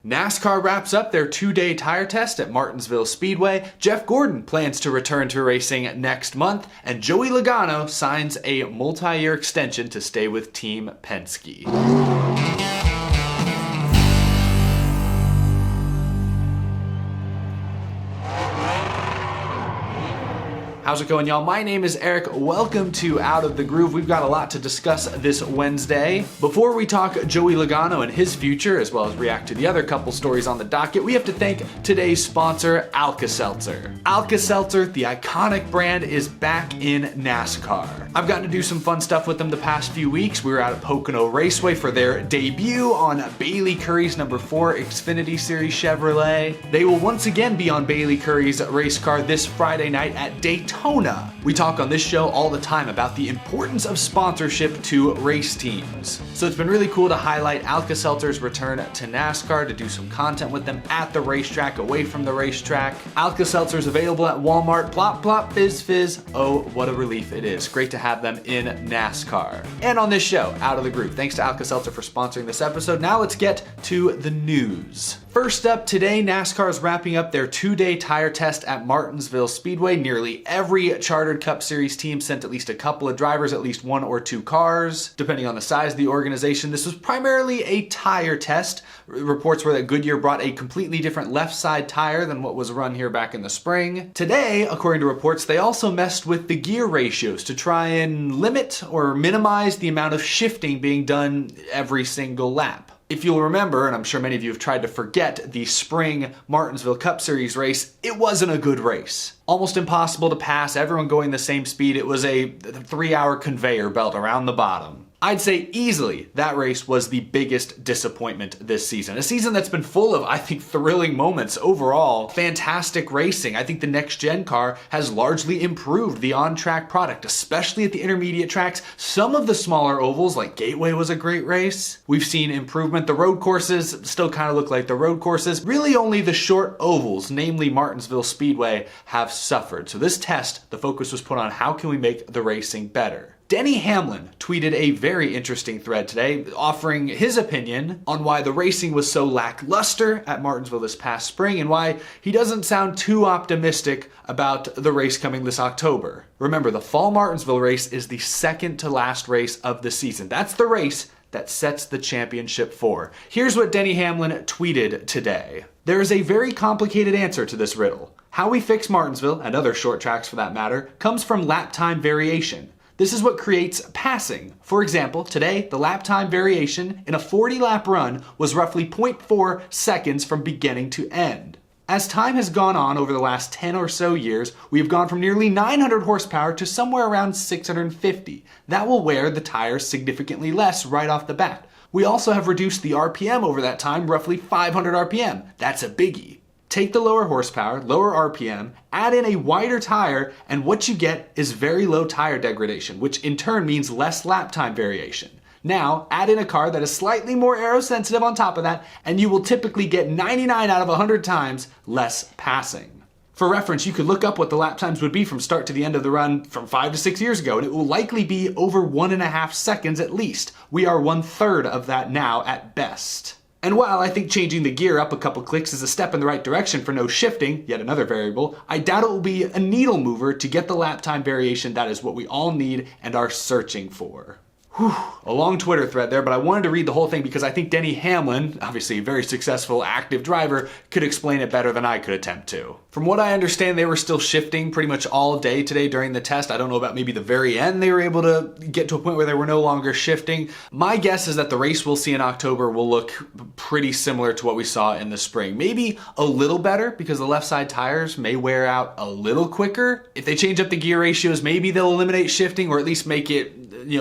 NASCAR wraps up their two-day tire test at Martinsville Speedway, Jeff Gordon plans to return to racing next month, and Joey Logano signs a multi-year extension to stay with Team Penske. How's it going, y'all? My name is Eric. Welcome to Out of the Groove. We've got a lot to discuss this Wednesday. Before we talk Joey Logano and his future, as well as react to the other couple stories on the docket, we have to thank today's sponsor, Alka Seltzer. Alka Seltzer, the iconic brand, is back in NASCAR. I've gotten to do some fun stuff with them the past few weeks. We were out at Pocono Raceway for their debut on Bailey Currie's number 4 Xfinity Series Chevrolet. They will once again be on Bailey Currie's race car this Friday night at Daytona. We talk on this show all the time about the importance of sponsorship to race teams. So it's been really cool to highlight Alka Seltzer's return to NASCAR, to do some content with them at the racetrack, away from the racetrack. Alka Seltzer's available at Walmart. Plop, plop, fizz, fizz. Oh, what a relief it is. Great to have them in NASCAR. And on this show, Out of the Groove. Thanks to Alka Seltzer for sponsoring this episode. Now let's get to the news. First up today, NASCAR is wrapping up their two-day tire test at Martinsville Speedway. Nearly every Chartered Cup Series team sent at least a couple of drivers, at least 1 or 2 cars, depending on the size of the organization. This was primarily a tire test. Reports were that Goodyear brought a completely different left side tire than what was run here back in the spring. Today, according to reports, they also messed with the gear ratios to try and limit or minimize the amount of shifting being done every single lap. If you'll remember, and I'm sure many of you have tried to forget, the spring Martinsville Cup Series race, it wasn't a good race. Almost impossible to pass, everyone going the same speed. It was a 3-hour conveyor belt around the bottom. I'd say easily that race was the biggest disappointment this season. A season that's been full of, I think, thrilling moments overall. Fantastic racing. I think the next gen car has largely improved the on-track product, especially at the intermediate tracks. Some of the smaller ovals, like Gateway, was a great race. We've seen improvement. The road courses still kind of look like the road courses. Really only the short ovals, namely Martinsville Speedway, have suffered. So this test, the focus was put on how can we make the racing better. Denny Hamlin tweeted a very interesting thread today, offering his opinion on why the racing was so lackluster at Martinsville this past spring and why he doesn't sound too optimistic about the race coming this October. Remember, the fall Martinsville race is the second to last race of the season. That's the race that sets the championship for. Here's what Denny Hamlin tweeted today. There is a very complicated answer to this riddle. How we fix Martinsville, and other short tracks for that matter, comes from lap time variation. This is what creates passing. For example, today, the lap time variation in a 40-lap run was roughly 0.4 seconds from beginning to end. As time has gone on over the last 10 or so years, we have gone from nearly 900 horsepower to somewhere around 650. That will wear the tires significantly less right off the bat. We also have reduced the RPM over that time, roughly 500 RPM. That's a biggie. Take the lower horsepower, lower RPM, add in a wider tire, and what you get is very low tire degradation, which in turn means less lap time variation. Now, add in a car that is slightly more aerosensitive on top of that, and you will typically get 99 out of 100 times less passing. For reference, you could look up what the lap times would be from start to the end of the run from 5 to 6 years ago, and it will likely be over 1.5 seconds at least. We are 1/3 of that now at best. And while I think changing the gear up a couple clicks is a step in the right direction for no shifting, yet another variable, I doubt it will be a needle mover to get the lap time variation that is what we all need and are searching for. Whew, a long Twitter thread there, but I wanted to read the whole thing because I think Denny Hamlin, obviously a very successful active driver, could explain it better than I could attempt to. From what I understand, they were still shifting pretty much all day today during the test. I don't know about maybe the very end they were able to get to a point where they were no longer shifting. My guess is that the race we'll see in October will look pretty similar to what we saw in the spring. Maybe a little better because the left side tires may wear out a little quicker. If they change up the gear ratios, maybe they'll eliminate shifting or at least make it,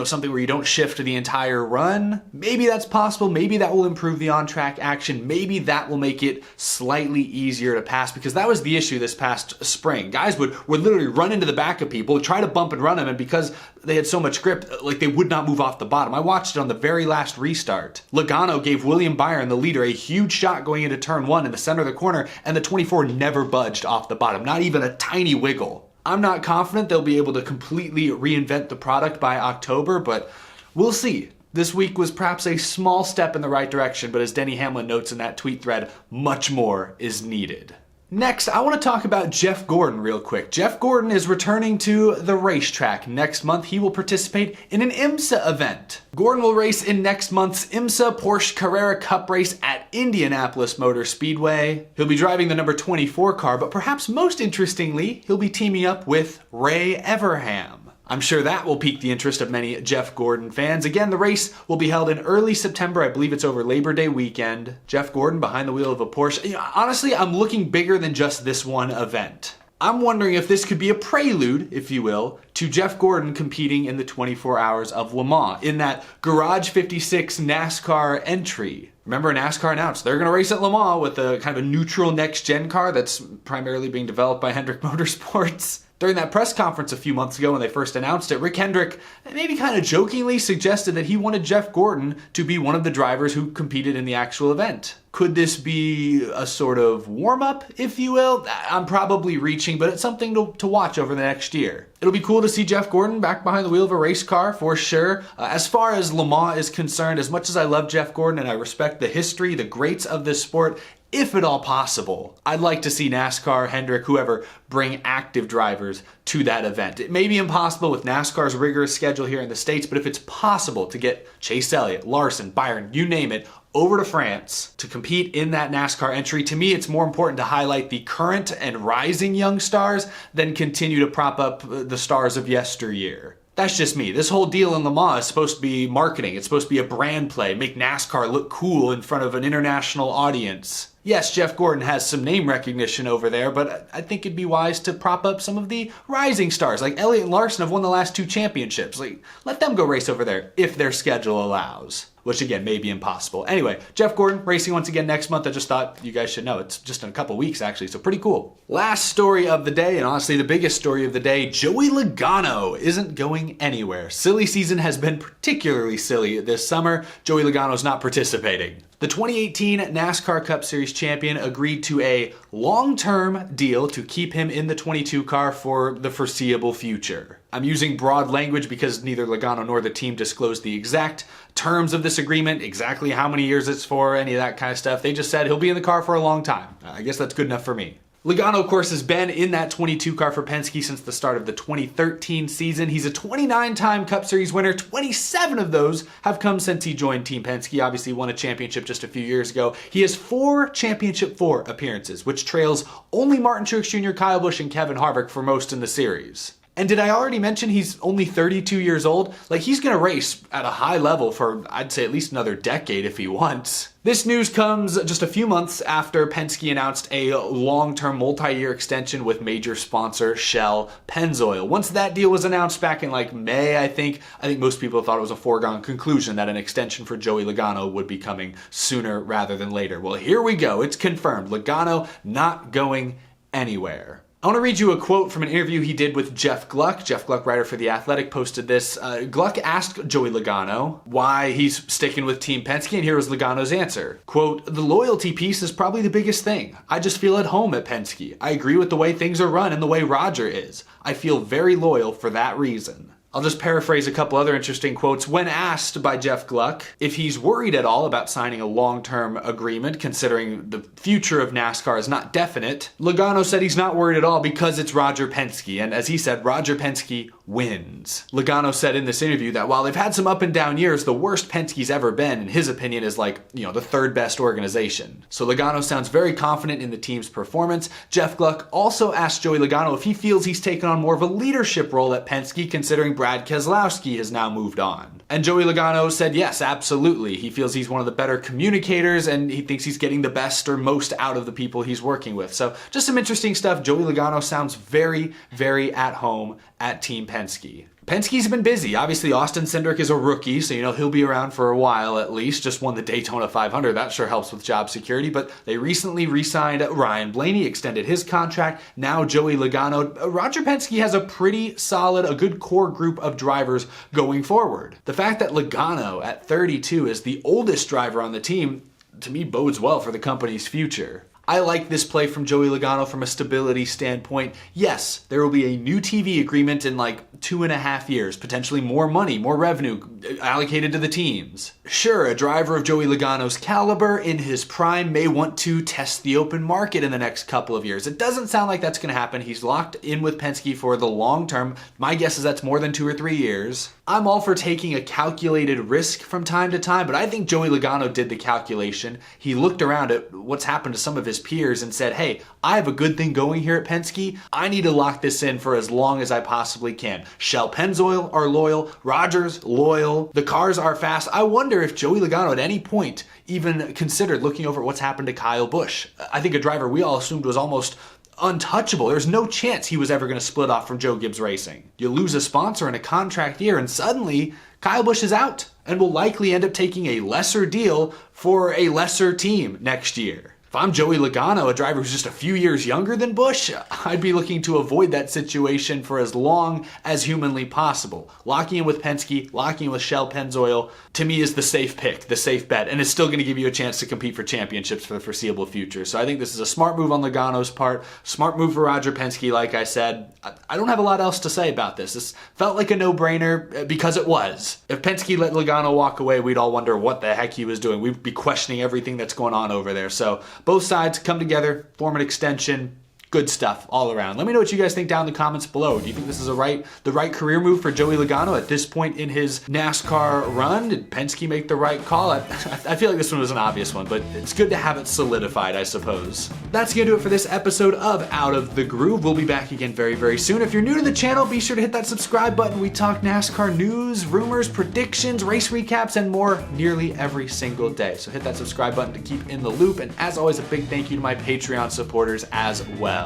something where you don't shift the entire run. Maybe that's possible. Maybe that will improve the on-track action. Maybe that will make it slightly easier to pass because that was the issue this past spring. Guys would literally run into the back of people, try to bump and run them, and because they had so much grip, like they would not move off the bottom. I watched it on the very last restart. Logano gave William Byron, the leader, a huge shot going into turn 1 in the center of the corner, and the 24 never budged off the bottom, not even a tiny wiggle. I'm not confident they'll be able to completely reinvent the product by October, but we'll see. This week was perhaps a small step in the right direction, but as Denny Hamlin notes in that tweet thread, much more is needed. Next, I want to talk about Jeff Gordon real quick. Jeff Gordon is returning to the racetrack next month. He will participate in an IMSA event. Gordon will race in next month's IMSA Porsche Carrera Cup race at Indianapolis Motor Speedway. He'll be driving the number 24 car, but perhaps most interestingly, he'll be teaming up with Ray Everham. I'm sure that will pique the interest of many Jeff Gordon fans. Again, the race will be held in early September. I believe it's over Labor Day weekend. Jeff Gordon behind the wheel of a Porsche. Honestly, I'm looking bigger than just this one event. I'm wondering if this could be a prelude, if you will, to Jeff Gordon competing in the 24 Hours of Le Mans in that Garage 56 NASCAR entry. Remember, NASCAR announced they're going to race at Le Mans with a kind of a neutral next-gen car that's primarily being developed by Hendrick Motorsports. During that press conference a few months ago when they first announced it, Rick Hendrick maybe kind of jokingly suggested that he wanted Jeff Gordon to be one of the drivers who competed in the actual event. Could this be a sort of warm-up, if you will? I'm probably reaching, but it's something to watch over the next year. It'll be cool to see Jeff Gordon back behind the wheel of a race car, for sure. As far as Le Mans is concerned, as much as I love Jeff Gordon and I respect the history, the greats of this sport, if at all possible, I'd like to see NASCAR, Hendrick, whoever, bring active drivers to that event. It may be impossible with NASCAR's rigorous schedule here in the States, but if it's possible to get Chase Elliott, Larson, Byron, you name it, over to France to compete in that NASCAR entry, to me it's more important to highlight the current and rising young stars than continue to prop up the stars of yesteryear. That's just me. This whole deal in Le Mans is supposed to be marketing. It's supposed to be a brand play, make NASCAR look cool in front of an international audience. Yes, Jeff Gordon has some name recognition over there, but I think it'd be wise to prop up some of the rising stars. Like Elliott and Larson have won the last 2 championships. Let them go race over there if their schedule allows. Which again, may be impossible. Anyway, Jeff Gordon racing once again next month. I just thought you guys should know. It's just in a couple weeks actually, so pretty cool. Last story of the day, and honestly the biggest story of the day, Joey Logano isn't going anywhere. Silly season has been particularly silly this summer. Joey Logano's not participating. The 2018 NASCAR Cup Series champion agreed to a long-term deal to keep him in the 22 car for the foreseeable future. I'm using broad language because neither Logano nor the team disclosed the exact terms of this agreement, exactly how many years it's for, any of that kind of stuff. They just said he'll be in the car for a long time. I guess that's good enough for me. Logano, of course, has been in that 22 car for Penske since the start of the 2013 season. He's a 29-time Cup Series winner. 27 of those have come since he joined Team Penske. Obviously won a championship just a few years ago. He has 4 Championship 4 appearances, which trails only Martin Truex Jr., Kyle Busch, and Kevin Harvick for most in the series. And did I already mention he's only 32 years old? He's gonna race at a high level for, I'd say, at least another decade if he wants. This news comes just a few months after Penske announced a long-term multi-year extension with major sponsor Shell Pennzoil. Once that deal was announced back in May, I think most people thought it was a foregone conclusion that an extension for Joey Logano would be coming sooner rather than later. Well, here we go. It's confirmed. Logano not going anywhere. I want to read you a quote from an interview he did with Jeff Gluck. Jeff Gluck, writer for The Athletic, posted this. Gluck asked Joey Logano why he's sticking with Team Penske, and here was Logano's answer. Quote, "The loyalty piece is probably the biggest thing. I just feel at home at Penske. I agree with the way things are run and the way Roger is. I feel very loyal for that reason." I'll just paraphrase a couple other interesting quotes. When asked by Jeff Gluck if he's worried at all about signing a long-term agreement, considering the future of NASCAR is not definite, Logano said he's not worried at all because it's Roger Penske. And as he said, Roger Penske wins. Logano said in this interview that while they've had some up and down years, the worst Penske's ever been, in his opinion, is the third best organization. So Logano sounds very confident in the team's performance. Jeff Gluck also asked Joey Logano if he feels he's taken on more of a leadership role at Penske, considering Brad Keselowski has now moved on. And Joey Logano said yes, absolutely. He feels he's one of the better communicators and he thinks he's getting the best or most out of the people he's working with. So just some interesting stuff. Joey Logano sounds very, very at home at Team Penske. Penske's been busy. Obviously, Austin Cindric is a rookie, so he'll be around for a while at least. Just won the Daytona 500. That sure helps with job security. But they recently re-signed Ryan Blaney, extended his contract. Now Joey Logano. Roger Penske has a pretty solid, a good core group of drivers going forward. The fact that Logano at 32 is the oldest driver on the team, to me, bodes well for the company's future. I like this play from Joey Logano from a stability standpoint. Yes, there will be a new TV agreement in like 2.5 years, potentially more money, more revenue allocated to the teams. Sure, a driver of Joey Logano's caliber in his prime may want to test the open market in the next couple of years. It doesn't sound like that's going to happen. He's locked in with Penske for the long term. My guess is that's more than 2 or 3 years. I'm all for taking a calculated risk from time to time, but I think Joey Logano did the calculation. He looked around at what's happened to some of his peers and said, hey, I have a good thing going here at Penske. I need to lock this in for as long as I possibly can. Shell Pennzoil are loyal. Rogers, loyal. The cars are fast. I wonder if Joey Logano at any point even considered looking over what's happened to Kyle Busch. I think a driver we all assumed was almost untouchable. There's no chance he was ever going to split off from Joe Gibbs Racing. You lose a sponsor in a contract year and suddenly Kyle Busch is out and will likely end up taking a lesser deal for a lesser team next year. If I'm Joey Logano, a driver who's just a few years younger than Busch, I'd be looking to avoid that situation for as long as humanly possible. Locking in with Penske, locking in with Shell Pennzoil, to me is the safe pick, the safe bet, and it's still going to give you a chance to compete for championships for the foreseeable future. So I think this is a smart move on Logano's part, smart move for Roger Penske, like I said. I don't have a lot else to say about this. This felt like a no-brainer because it was. If Penske let Logano walk away, we'd all wonder what the heck he was doing. We'd be questioning everything that's going on over there. So both sides come together, form an extension. Good stuff all around. Let me know what you guys think down in the comments below. Do you think this is the right career move for Joey Logano at this point in his NASCAR run? Did Penske make the right call? I feel like this one was an obvious one, but it's good to have it solidified, I suppose. That's gonna do it for this episode of Out of the Groove. We'll be back again very, very soon. If you're new to the channel, be sure to hit that subscribe button. We talk NASCAR news, rumors, predictions, race recaps, and more nearly every single day. So hit that subscribe button to keep in the loop. And as always, a big thank you to my Patreon supporters as well.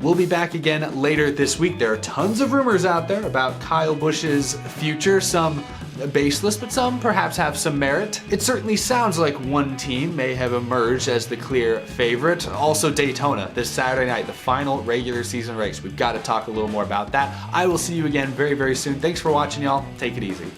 We'll be back again later this week. There are tons of rumors out there about Kyle Busch's future, some baseless, but some perhaps have some merit. It certainly sounds like one team may have emerged as the clear favorite. Also Daytona this Saturday night, the final regular season race. We've got to talk a little more about that. I will see you again very, very soon. Thanks for watching, y'all. Take it easy.